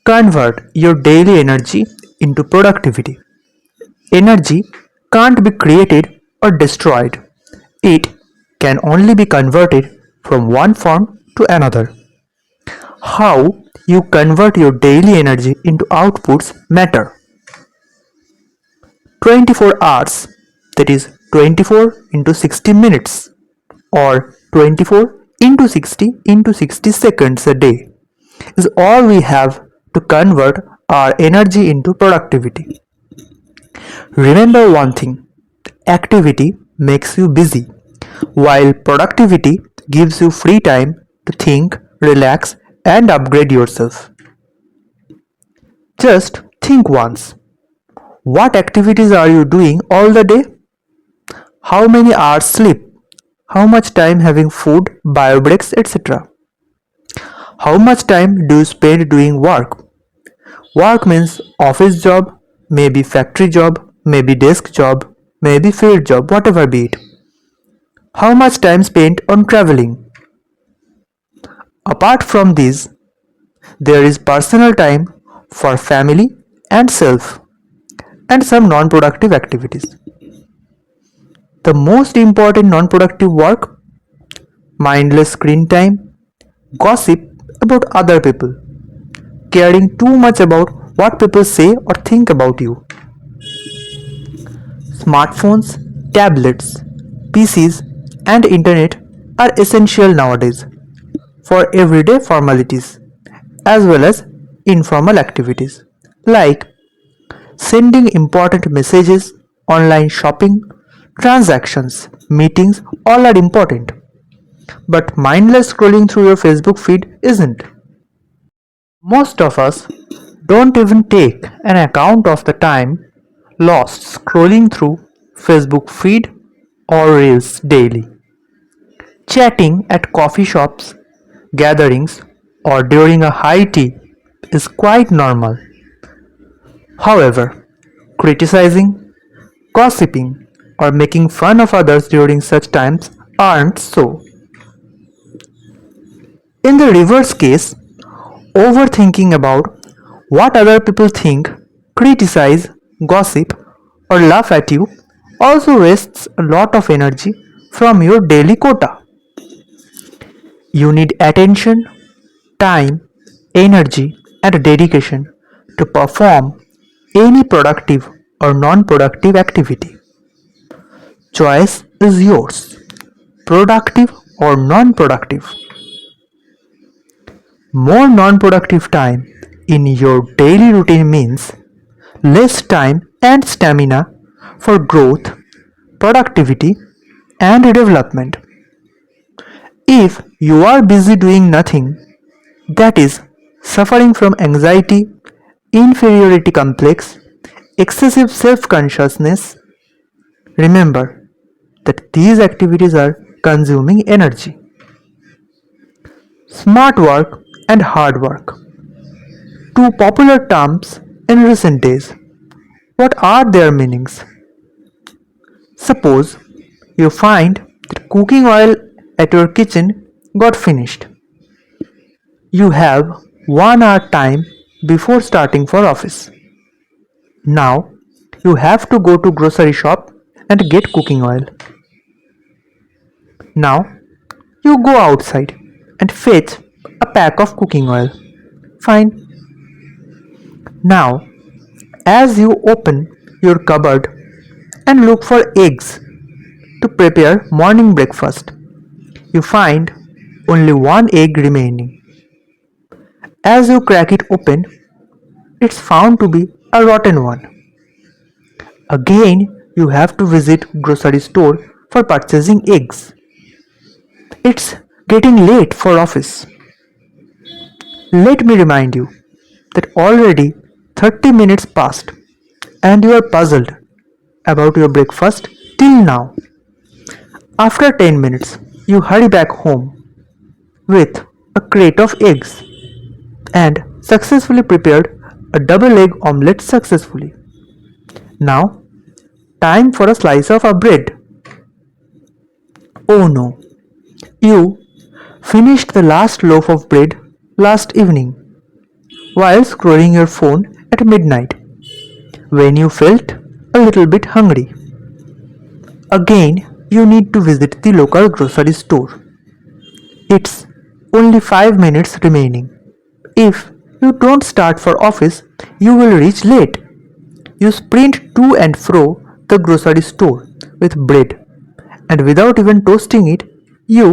Convert your daily energy into productivity. Energy can't be created or destroyed. It can only be converted from one form to another. How you convert your daily energy into outputs matter. 24 hours, that is 24 into 60 minutes, or 24 into 60 into 60 seconds a day, is all we have to convert our energy into productivity. Remember one thing: activity makes you busy, while productivity gives you free time to think, relax, and upgrade yourself. Just think once: what activities are you doing all the day? How many hours sleep? How much time having food, bio breaks, etc.? How much time do you spend doing work? Work means office job, maybe factory job, maybe desk job, maybe field job, whatever be it. How much time spent on traveling? Apart from these, there is personal time for family and self, and some non-productive activities. The most important non-productive work: mindless screen time, gossip about other people, caring too much about what people say or think about you. Smartphones, tablets, PCs, and internet are essential nowadays for everyday formalities as well as informal activities like sending important messages, online shopping, transactions, meetings, all are important. But mindless scrolling through your Facebook feed isn't. Most of us don't even take an account of the time lost scrolling through Facebook feed or Reels daily. Chatting at coffee shops, gatherings, or during a high tea is quite normal. However, criticizing, gossiping, or making fun of others during such times aren't so. In the reverse case, overthinking about what other people think, criticize, gossip, or laugh at you also wastes a lot of energy from your daily quota. You need attention, time, energy, and dedication to perform any productive or non-productive activity. Choice is yours: productive or non-productive. More non-productive time in your daily routine means less time and stamina for growth, productivity, and development. If you are busy doing nothing, that is, suffering from anxiety, inferiority complex, excessive self-consciousness, remember that these activities are consuming energy. Smart work and hard work, two popular terms in recent days. What are their meanings? Suppose you find that cooking oil at your kitchen got finished. You have 1 hour time before starting for office. Now you have to go to grocery shop and get cooking oil. Now you go outside and fetch a pack of cooking oil. Fine. Now as you open your cupboard and look for eggs to prepare morning breakfast, you find only one egg remaining. As you crack it open, it's found to be a rotten one. Again, you have to visit grocery store for purchasing eggs. It's getting late for office. Let me remind you that already 30 minutes passed and you are puzzled about your breakfast till now. After 10 minutes, you hurry back home with a crate of eggs and successfully prepared a double egg omelette successfully. Now, time for a slice of a bread. Oh no, you finished the last loaf of bread last evening. while scrolling your phone at midnight when you felt a little bit hungry. Again, you need to visit the local grocery store. It's only 5 minutes remaining. If you don't start for office, you will reach late. You sprint to and fro the grocery store with bread, and without even toasting it, you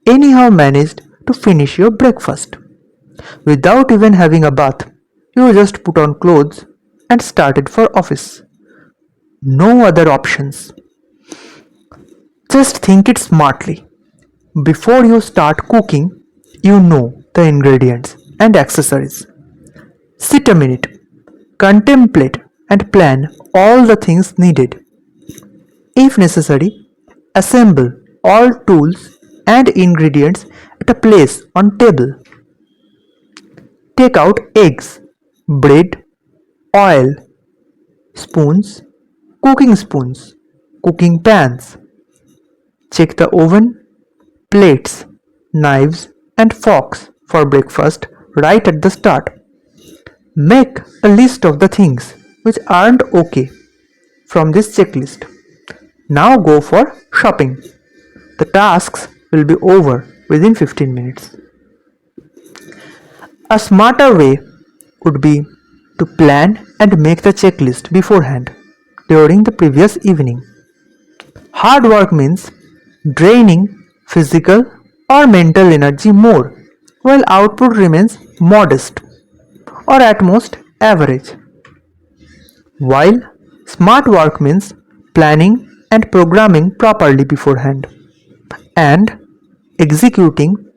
anyhow managed to finish your breakfast. Without even having a bath, you just put on clothes and started for office. No other options. Just think it smartly. Before you start cooking, you know the ingredients and accessories. Sit a minute, contemplate and plan all the things needed. If necessary, assemble all tools and ingredients at a place on table. Take out eggs, bread, oil, spoons, cooking pans. Check the oven, plates, knives and forks for breakfast right at the start. Make a list of the things which aren't okay from this checklist. Now go for shopping. The tasks will be over within 15 minutes. A smarter way would be to plan and make the checklist beforehand during the previous evening. Hard work means draining physical or mental energy more, while output remains modest or at most average. While smart work means planning and programming properly beforehand and executing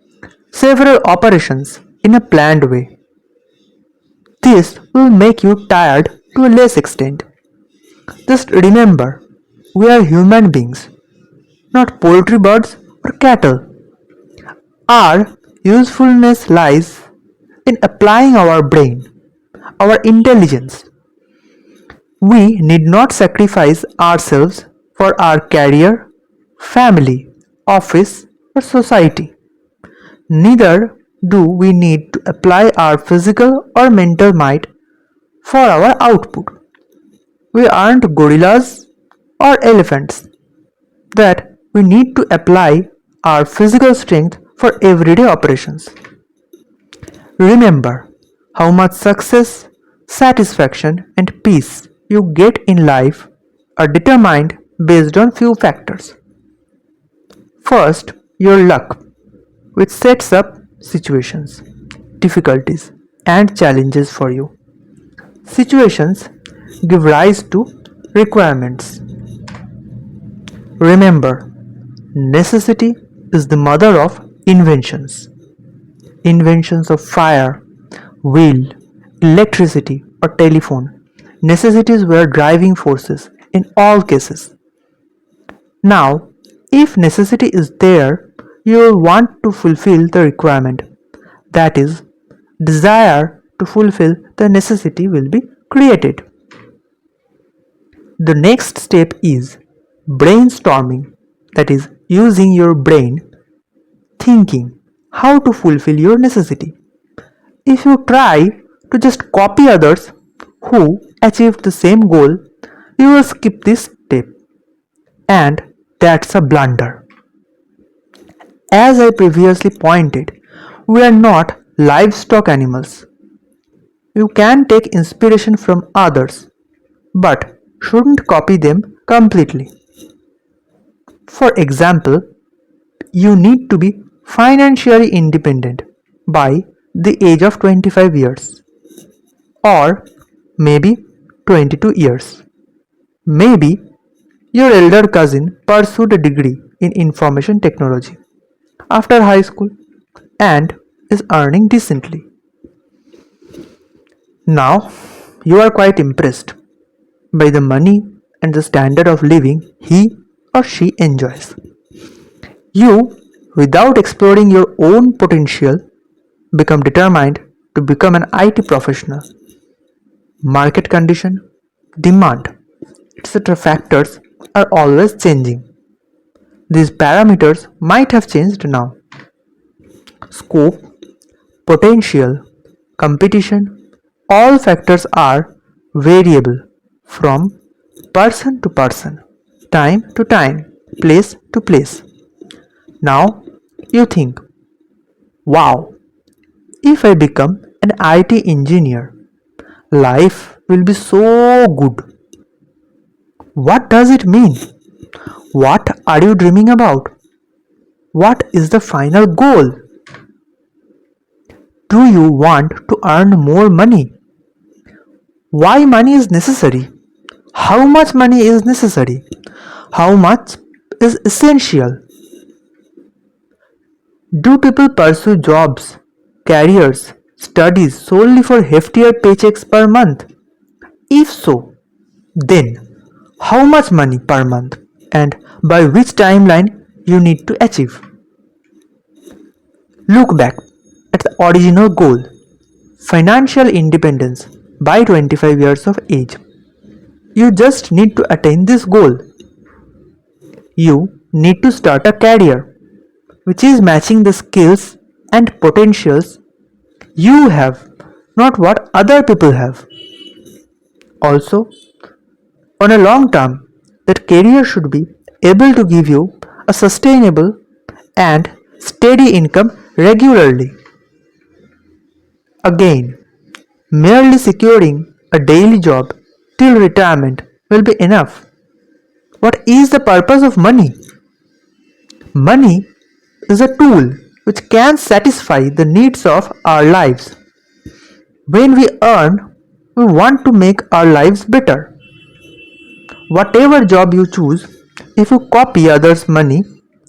several operations in a planned way. This will make you tired to a less extent. Just remember, we are human beings, not poultry birds or cattle. Our usefulness lies in applying our brain, our intelligence. We need not sacrifice ourselves for our career, family, office, or society. Neither do we need to apply our physical or mental might for our output. We aren't gorillas or elephants that we need to apply our physical strength for everyday operations. Remember how much success, satisfaction, and peace you get in life are determined based on few factors. First, your luck, which sets up situations, difficulties, and challenges for you. Situations give rise to requirements. Remember, necessity is the mother of inventions. Inventions of fire, wheel, electricity, or telephone. Necessities were driving forces in all cases. Now, if necessity is there, you will want to fulfill the requirement. That is, desire to fulfill the necessity will be created. The next step is brainstorming, that is, using your brain, thinking how to fulfill your necessity. If you try to just copy others who achieved the same goal, you will skip this step, and that's a blunder. As I previously pointed, we are not livestock animals. You can take inspiration from others, but shouldn't copy them completely. For example, you need to be financially independent by the age of 25 years, or maybe 22 years. Maybe your elder cousin pursued a degree in information technology after high school and is earning decently. Now you are quite impressed by the money and the standard of living he or she enjoys. You, without exploring your own potential, become determined to become an IT professional. Market condition, demand, etc. factors are always changing. These parameters might have changed now. Scope, potential, competition, all factors are variable from person to person, time to time, place to place. Now you think, wow, if I become an IT engineer, life will be so good. What does it mean? What are you dreaming about? What is the final goal? Do you want to earn more money? Why money is necessary? How much money is necessary? How much is essential? Do people pursue jobs, careers, studies solely for heftier paychecks per month? If so, then how much money per month and by which timeline you need to achieve? Look back at the original goal, financial independence by 25 years of age. You just need to attain this goal. You need to start a career which is matching the skills and potentials you have, not what other people have. Also, on a long term, that career should be able to give you a sustainable and steady income regularly. Again, merely securing a daily job till retirement will be enough. What is the purpose of money? Money is a tool which can satisfy the needs of our lives. When we earn, we want to make our lives better. Whatever job you choose, if you copy others' money,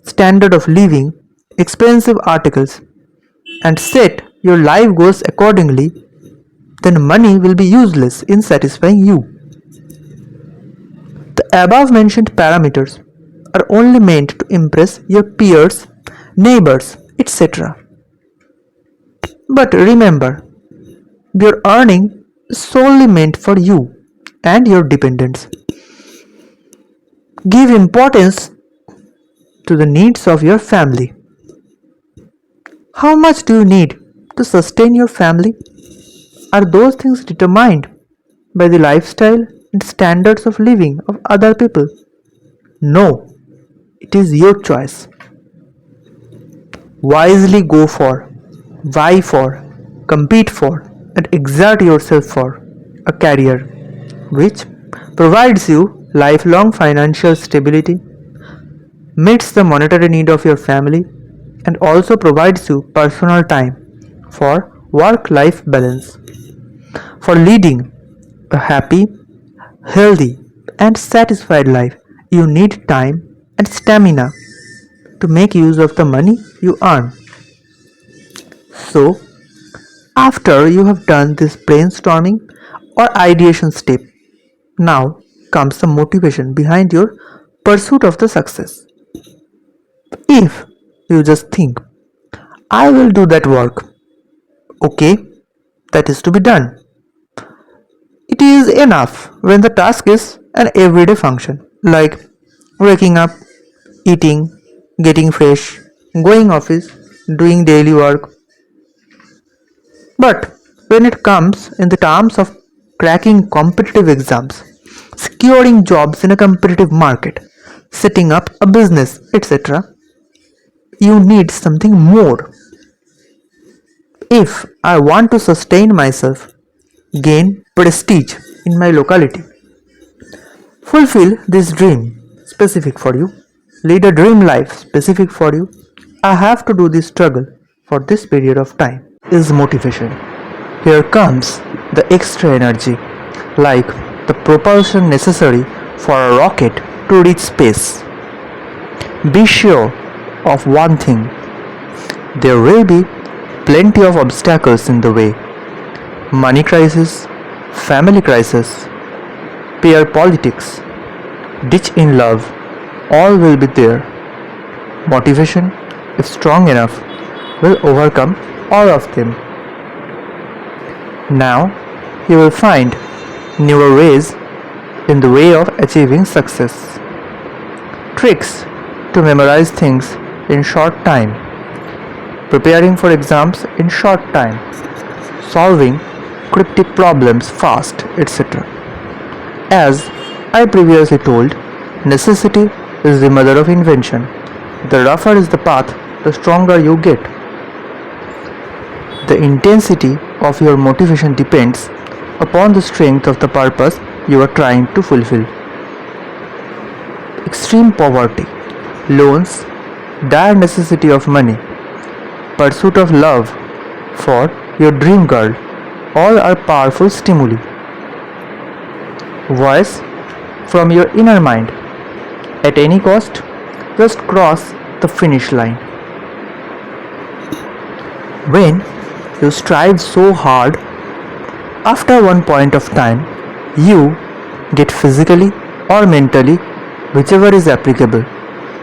standard of living, expensive articles, and set your life goals accordingly, then money will be useless in satisfying you. The above mentioned parameters are only meant to impress your peers, neighbors, etc. But remember, your earning is solely meant for you and your dependents. Give importance to the needs of your family. How much do you need to sustain your family? Are those things determined by the lifestyle and standards of living of other people? No, it is your choice. Wisely go for, vie for, compete for, and exert yourself for a career which provides you lifelong financial stability, meets the monetary need of your family, and also provides you personal time for work-life balance. For leading a happy, healthy, and satisfied life, you need time and stamina to make use of the money you earn. So, after you have done this brainstorming or ideation step, now comes the motivation behind your pursuit of the success. If you just think, I will do that work, okay, that is to be done. It is enough when the task is an everyday function like waking up, eating, getting fresh, going office, doing daily work. But when it comes in the terms of cracking competitive exams, securing jobs in a competitive market, setting up a business, etc., you need something more. If I want to sustain myself, gain prestige in my locality, fulfill this dream specific for you, lead a dream life specific for you, I have to do this struggle for this period of time is motivation. Here comes the extra energy, like the propulsion necessary for a rocket to reach space. Be sure of one thing, there will be plenty of obstacles in the way. Money crisis, family crisis, peer politics, ditch in love, all will be there. Motivation, if strong enough, will overcome all of them. Now you will find newer ways in the way of achieving success. Tricks to memorize things in short time. Preparing for exams in short time. solving cryptic problems fast, etc. As I previously told, necessity is the mother of invention. The rougher is the path, the stronger you get. The intensity of your motivation depends upon the strength of the purpose you are trying to fulfill. Extreme poverty, loans, dire necessity of money, pursuit of love for your dream girl, all are powerful stimuli. Voice from your inner mind, at any cost, just cross the finish line. When you strive so hard, after one point of time, you get physically or mentally, whichever is applicable,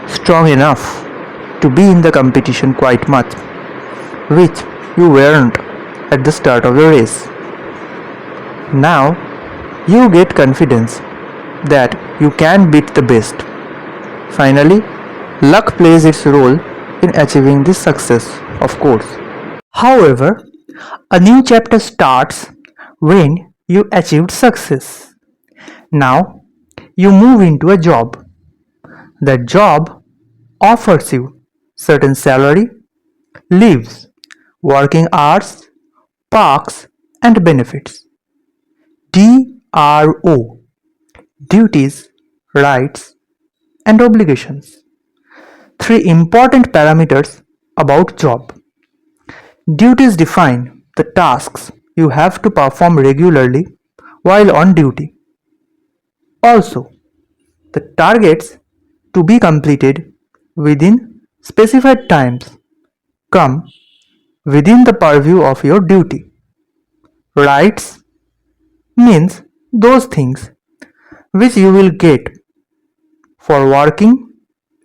strong enough to be in the competition quite much, which you weren't at the start of the race. Now, you get confidence that you can beat the best. Finally, luck plays its role in achieving this success, of course. However, a new chapter starts when you achieved success. Now, you move into a job. That job offers you certain salary, leaves, working hours, perks, and benefits. DRO, duties, rights, and obligations. Three important parameters about job. Duties define the tasks you have to perform regularly while on duty. Also, the targets to be completed within specified times come within the purview of your duty. Rights means those things which you will get for working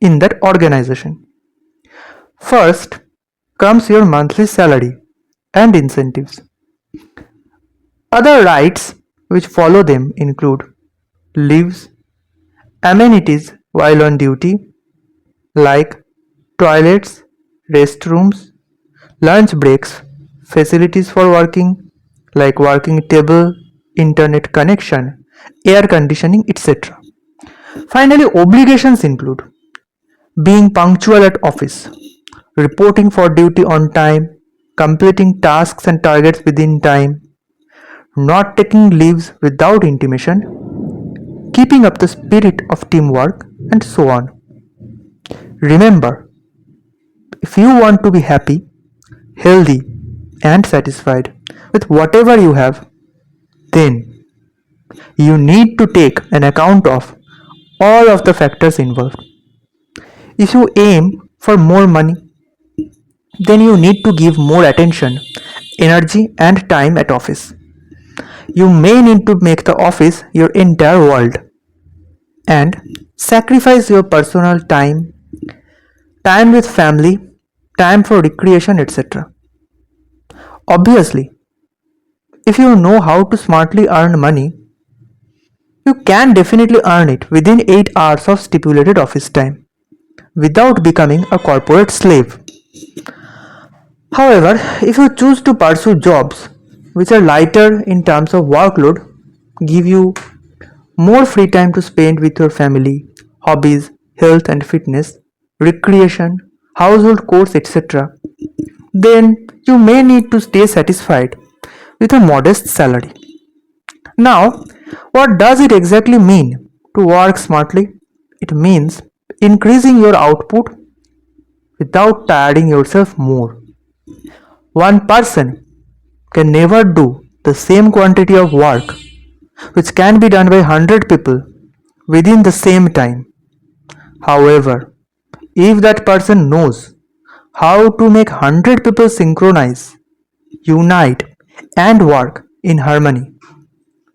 in that organization. First comes your monthly salary and incentives. Other rights which follow them include leaves, amenities while on duty like toilets, restrooms, lunch breaks, facilities for working like working table, internet connection, air conditioning, etc. Finally, obligations include being punctual at office, reporting for duty on time, completing tasks and targets within time, not taking leaves without intimation, keeping up the spirit of teamwork, and so on. Remember, if you want to be happy, healthy, and satisfied with whatever you have, then you need to take an account of all of the factors involved. If you aim for more money, then you need to give more attention, energy, and time at office. You may need to make the office your entire world and sacrifice your personal time, time with family, time for recreation, etc. Obviously, if you know how to smartly earn money, you can definitely earn it within 8 hours of stipulated office time without becoming a corporate slave. However, if you choose to pursue jobs which are lighter in terms of workload, give you more free time to spend with your family, hobbies, health and fitness, recreation, household chores, etc., then you may need to stay satisfied with a modest salary. Now, what does it exactly mean to work smartly? It means increasing your output without tiring yourself more. One person can never do the same quantity of work which can be done by 100 people within the same time. However, if that person knows how to make 100 people synchronize, unite, and work in harmony,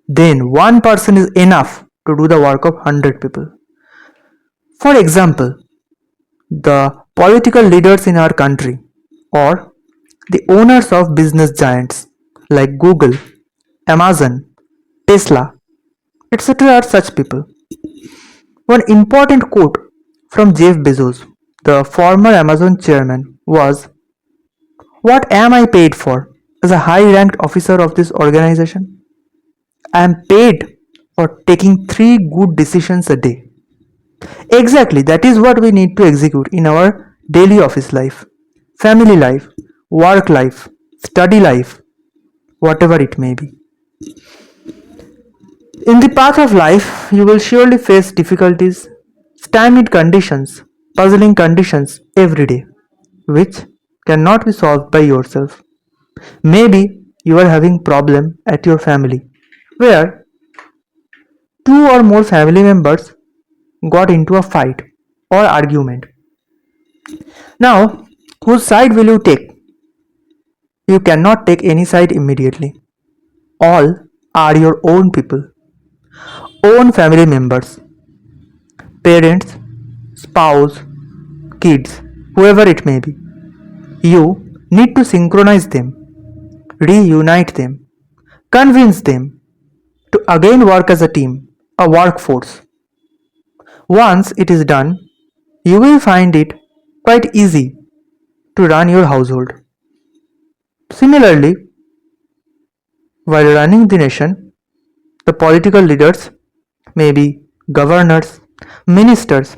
then one person is enough to do the work of 100 people. For example, the political leaders in our country or the owners of business giants like Google, Amazon, Tesla, etc. are such people. One important quote from Jeff Bezos, the former Amazon chairman, was, "What am I paid for? as a high-ranked officer of this organization. I am paid for taking 3 good decisions a day. Exactly, that is what we need to execute in our daily office life, family life, work life, study life, whatever it may be. In the path of life, you will surely face difficulties, stymied conditions, puzzling conditions every day, which cannot be solved by yourself. Maybe you are having problem at your family, where 2 or more family members got into a fight or argument. Now, whose side will you take? You cannot take any side immediately. All are your own people, own family members, parents, spouse, kids, whoever it may be. You need to synchronize them, reunite them, convince them to again work as a team, a workforce. Once it is done, you will find it quite easy to run your household. Similarly, while running the nation, the political leaders, maybe governors, ministers,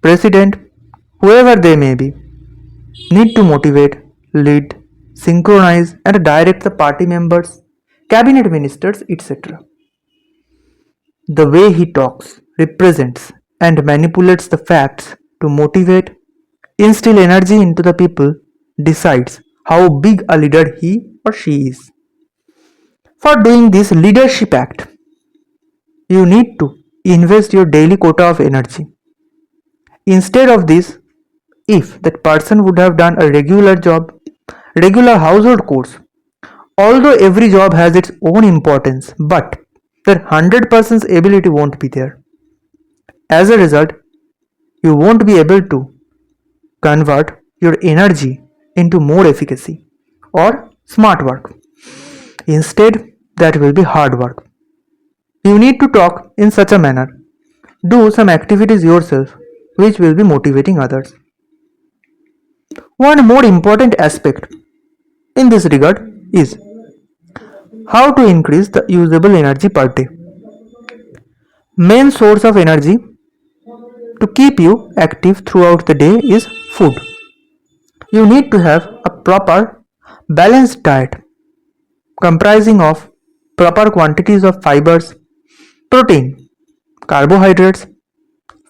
president, whoever they may be, need to motivate, lead, synchronize, and direct the party members, cabinet ministers, etc. The way he talks, represents, and manipulates the facts to motivate, instill energy into the people, decides how big a leader he or she is. For doing this leadership act, you need to invest your daily quota of energy. Instead of this, if that person would have done a regular job, regular household chores, although every job has its own importance, but their 100% ability won't be there. As a result, you won't be able to convert your energy into more efficacy or smart work. Instead, that will be hard work. You need to talk in such a manner. Do some activities yourself which will be motivating others. One more important aspect in this regard is how to increase the usable energy per day. Main source of energy to keep you active throughout the day is food. You need to have a proper balanced diet comprising of proper quantities of fibers, protein, carbohydrates,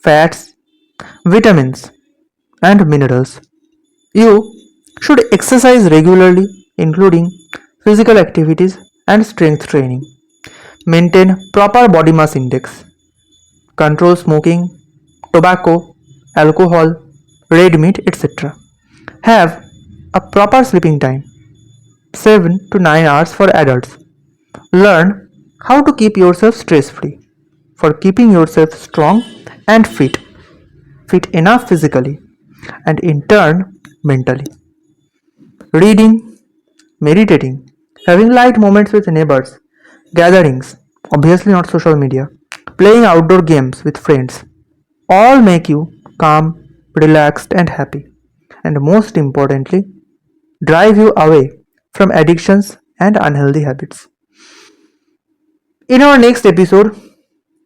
fats, vitamins, and minerals. You should exercise regularly, including physical activities and strength training. Maintain proper body mass index. Control smoking, tobacco, alcohol, red meat, etc. Have a proper sleeping time, 7 to 9 hours for adults. Learn how to keep yourself stress free for keeping yourself strong and fit enough physically and in turn mentally. Reading, meditating, having light moments with neighbors, gatherings, obviously not social media, playing outdoor games with friends, all make you calm, relaxed, and happy. And most importantly, drive you away from addictions and unhealthy habits. In our next episode,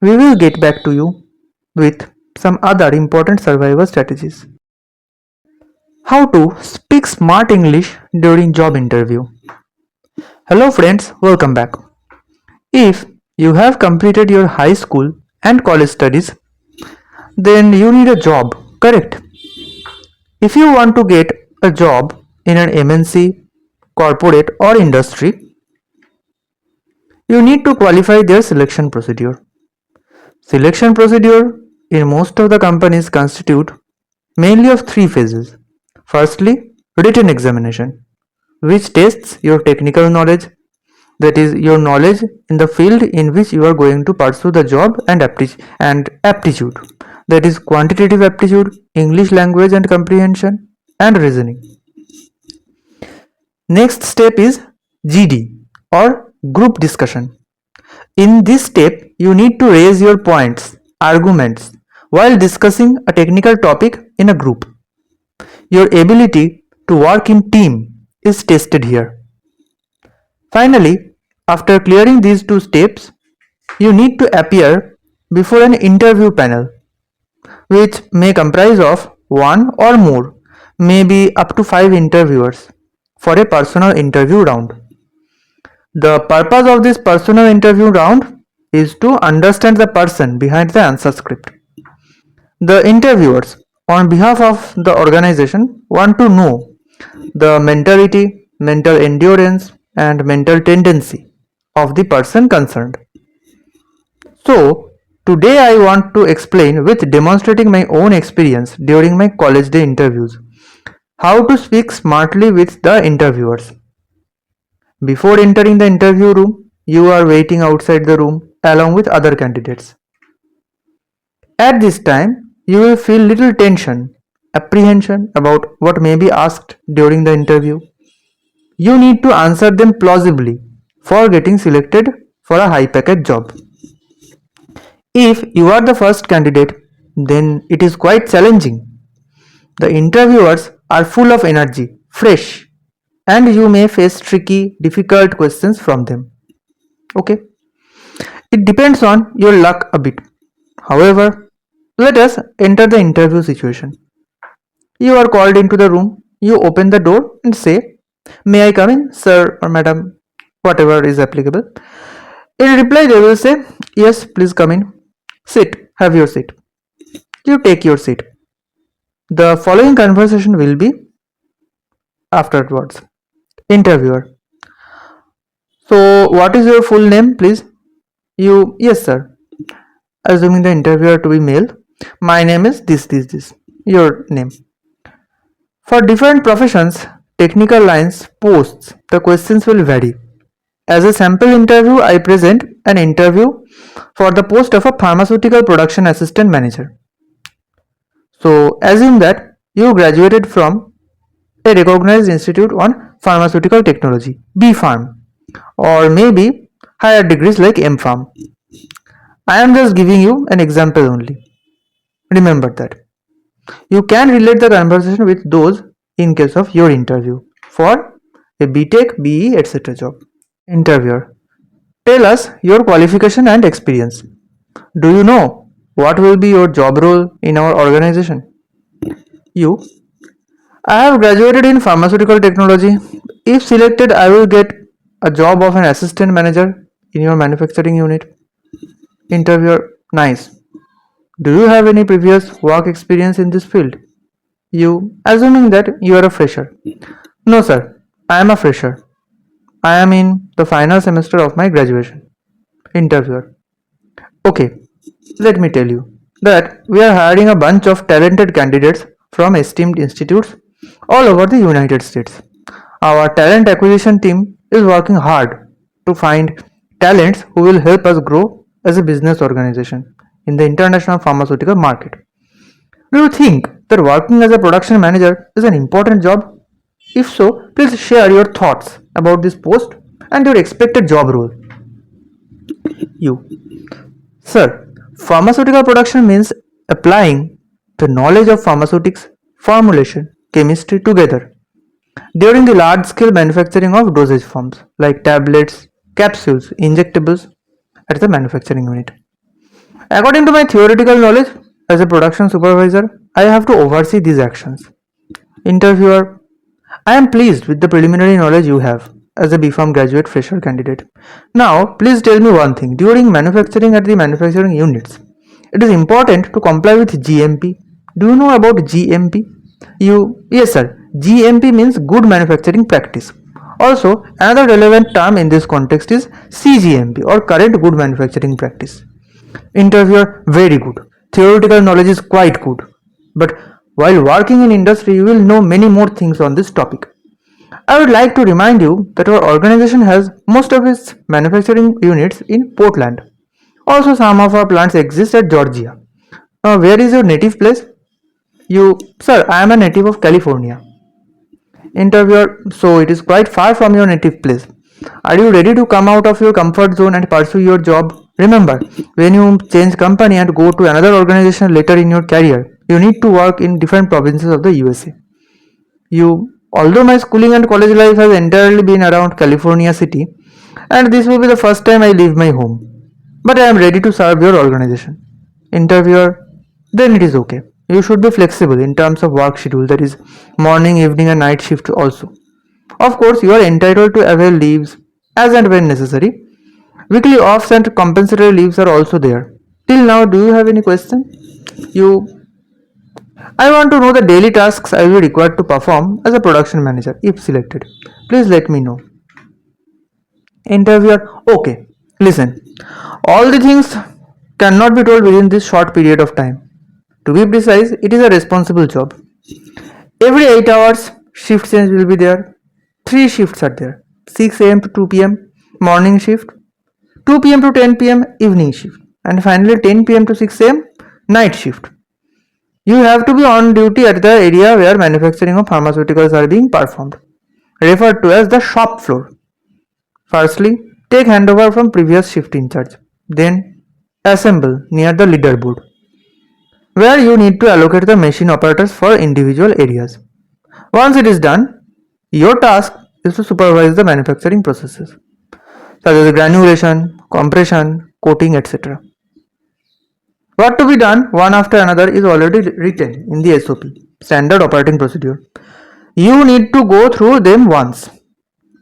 we will get back to you with some other important survival strategies. How to speak smart English during job interview. Hello friends, welcome back. If you have completed your high school and college studies, then you need a job, correct? If you want to get a job in an MNC, corporate or industry, you need to qualify their selection procedure. Selection procedure in most of the companies constitute mainly of 3 phases. Firstly, written examination, which tests your technical knowledge, that is your knowledge in the field in which you are going to pursue the job, and aptitude, that is quantitative aptitude, English language and comprehension, and reasoning. Next step is GD or group discussion. In this step, you need to raise your points, arguments while discussing a technical topic in a group. Your ability to work in team is tested here. Finally, after clearing these two steps, you need to appear before an interview panel, which may comprise of one or more, maybe up to 5 interviewers, for a personal interview round. The purpose of this personal interview round is to understand the person behind the answer script. The interviewers, on behalf of the organization, want to know the mentality, mental endurance, and mental tendency of the person concerned. So, today I want to explain with demonstrating my own experience during my college day interviews how to speak smartly with the interviewers. Before entering the interview room, you are waiting outside the room along with other candidates. At this time, you will feel little tension, apprehension about what may be asked during the interview. You need to answer them plausibly for getting selected for a high packed job. If you are the first candidate, then it is quite challenging. The interviewers are full of energy, fresh, and you may face tricky, difficult questions from them. Okay, it depends on your luck a bit. However, let us enter the interview situation. You are called into the room, you open the door and say, "May I come in, sir or madam?" Whatever is applicable. In reply, they will say, "Yes, please come in. Sit, have your seat." You take your seat. The following conversation will be afterwards. Interviewer: "So, what is your full name, please?" You: "Yes, sir." Assuming the interviewer to be male, "My name is this. Your name." For different professions, technical lines, posts, the questions will vary. As a sample interview, I present an interview for the post of a pharmaceutical production assistant manager. So, assume that you graduated from a recognized institute on pharmaceutical technology, B Pharm, or maybe higher degrees like M Pharm. I am just giving you an example only. Remember that. You can relate the conversation with those in case of your interview for a BTech, BE, etc. job. Interviewer: "Tell us your qualification and experience. Do you know what will be your job role in our organization?" You: "I have graduated in pharmaceutical technology. If selected, I will get a job of an assistant manager in your manufacturing unit." Interviewer: "Nice. Do you have any previous work experience in this field?" You, assuming that you are a fresher: "No, sir. I am a fresher. I am in the final semester of my graduation." Interviewer: "Okay, let me tell you that we are hiring a bunch of talented candidates from esteemed institutes all over the United States. Our talent acquisition team is working hard to find talents who will help us grow as a business organization in the international pharmaceutical market. Do you think that working as a production manager is an important job? If so, please share your thoughts about this post and your expected job role." You: "Sir, pharmaceutical production means applying the knowledge of pharmaceutics, formulation, chemistry together during the large scale manufacturing of dosage forms like tablets, capsules, injectables at the manufacturing unit. According to my theoretical knowledge, as a production supervisor, I have to oversee these actions." Interviewer: "I am pleased with the preliminary knowledge you have as a BPharm graduate fresher candidate. Now, please tell me one thing. During manufacturing at the manufacturing units, it is important to comply with GMP. Do you know about GMP?" You: "Yes, sir. GMP means good manufacturing practice. Also, another relevant term in this context is CGMP or current good manufacturing practice." Interviewer: "Very good. Theoretical knowledge is quite good. But while working in industry, you will know many more things on this topic. I would like to remind you that our organization has most of its manufacturing units in Portland. Also, some of our plants exist at Georgia. Where is your native place?" You: "Sir, I am a native of California." Interviewer: "So it is quite far from your native place. Are you ready to come out of your comfort zone and pursue your job? Remember, when you change company and go to another organization later in your career, you need to work in different provinces of the USA. You: "Although my schooling and college life has entirely been around California city, and this will be the first time I leave my home. But I am ready to serve your organization. Interviewer, then it is okay. You should be flexible in terms of work schedule, that is morning, evening and night shift also. Of course, you are entitled to avail leaves as and when necessary. Weekly offs and compensatory leaves are also there. Till now, do you have any question? You I want to know the daily tasks I will be required to perform as a production manager if selected. Please let me know. Interviewer, okay. Listen, all the things cannot be told within this short period of time. To be precise, it is a responsible job. Every 8 hours, shift change will be there. 3 shifts are there: 6 am to 2 pm, morning shift, 2 pm to 10 pm, evening shift, and finally 10 pm to 6 am, night shift. You have to be on duty at the area where manufacturing of pharmaceuticals are being performed, referred to as the shop floor. Firstly, take handover from previous shift in charge. Then, assemble near the leaderboard, where you need to allocate the machine operators for individual areas. Once it is done, your task is to supervise the manufacturing processes, such as granulation, compression, coating, etc. What to be done one after another is already written in the SOP, standard operating procedure. You need to go through them once.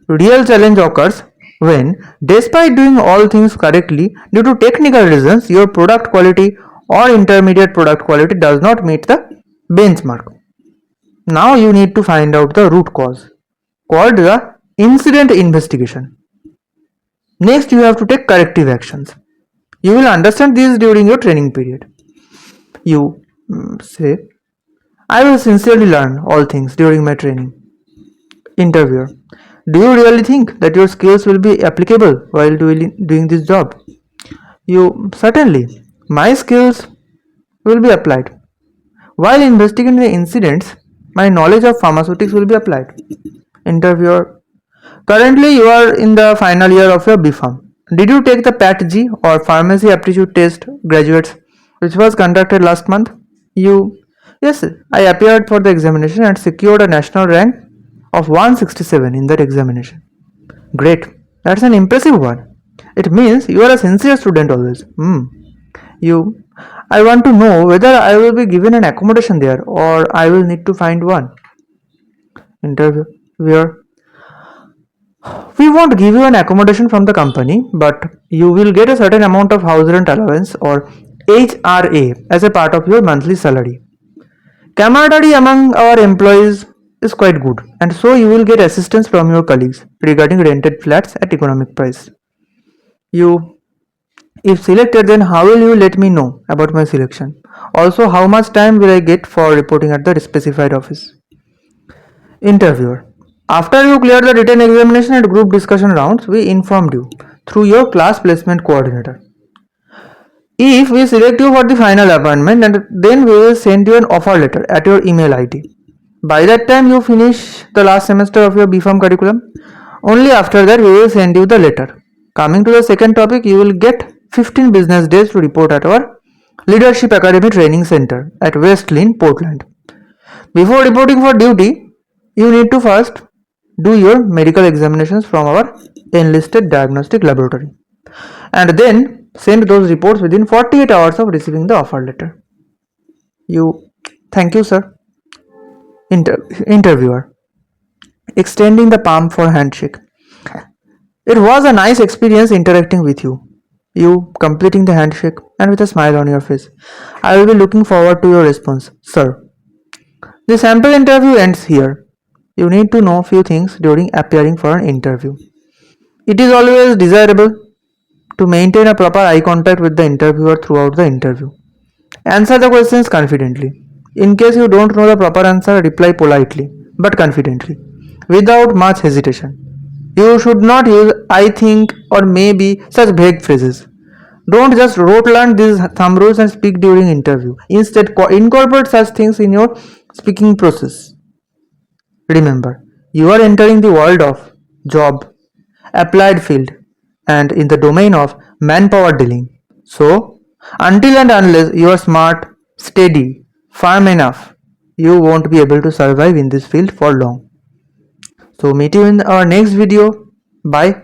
Real challenge occurs when, despite doing all things correctly, due to technical reasons, your product quality or intermediate product quality does not meet the benchmark. Now you need to find out the root cause, called the incident investigation. Next, you have to take corrective actions. You will understand these during your training period. You say, I will sincerely learn all things during my training. Interviewer, do you really think that your skills will be applicable while doing this job? You, certainly, my skills will be applied. While investigating the incidents, my knowledge of pharmaceutics will be applied. Interviewer, currently you are in the final year of your BPharm. Did you take the PAT-G or Pharmacy Aptitude Test graduates, which was conducted last month? You, yes, I appeared for the examination and secured a national rank of 167 in that examination. Great, that's an impressive one. It means you are a sincere student always. You, I want to know whether I will be given an accommodation there or I will need to find one. Interviewer, we won't give you an accommodation from the company, but you will get a certain amount of house rent allowance or HRA as a part of your monthly salary. Camaraderie among our employees is quite good, and so you will get assistance from your colleagues regarding rented flats at economic price. You, if selected, then how will you let me know about my selection? Also, how much time will I get for reporting at the specified office? Interviewer, after you clear the written examination and group discussion rounds, we informed you through your class placement coordinator. If we select you for the final appointment, and then we will send you an offer letter at your email ID. By that time you finish the last semester of your BPharm curriculum. Only after that we will send you the letter. Coming to the second topic, you will get 15 business days to report at our Leadership Academy Training Center at West Lynn, Portland. Before reporting for duty, you need to first do your medical examinations from our enlisted diagnostic laboratory and then send those reports within 48 hours of receiving the offer letter. You, thank you, sir. Interviewer, extending the palm for handshake. It was a nice experience interacting with you. You, completing the handshake and with a smile on your face. I will be looking forward to your response, sir. The sample interview ends here. You need to know few things during appearing for an interview. It is always desirable to maintain a proper eye contact with the interviewer throughout the interview. Answer the questions confidently. In case you don't know the proper answer, reply politely but confidently, without much hesitation. You should not use I think or maybe such vague phrases. Don't just rote learn these thumb rules and speak during interview. Instead, incorporate such things in your speaking process. Remember, you are entering the world of job, applied field, and in the domain of manpower dealing. So, until and unless you are smart, steady, firm enough, you won't be able to survive in this field for long. So meet you in our next video. Bye.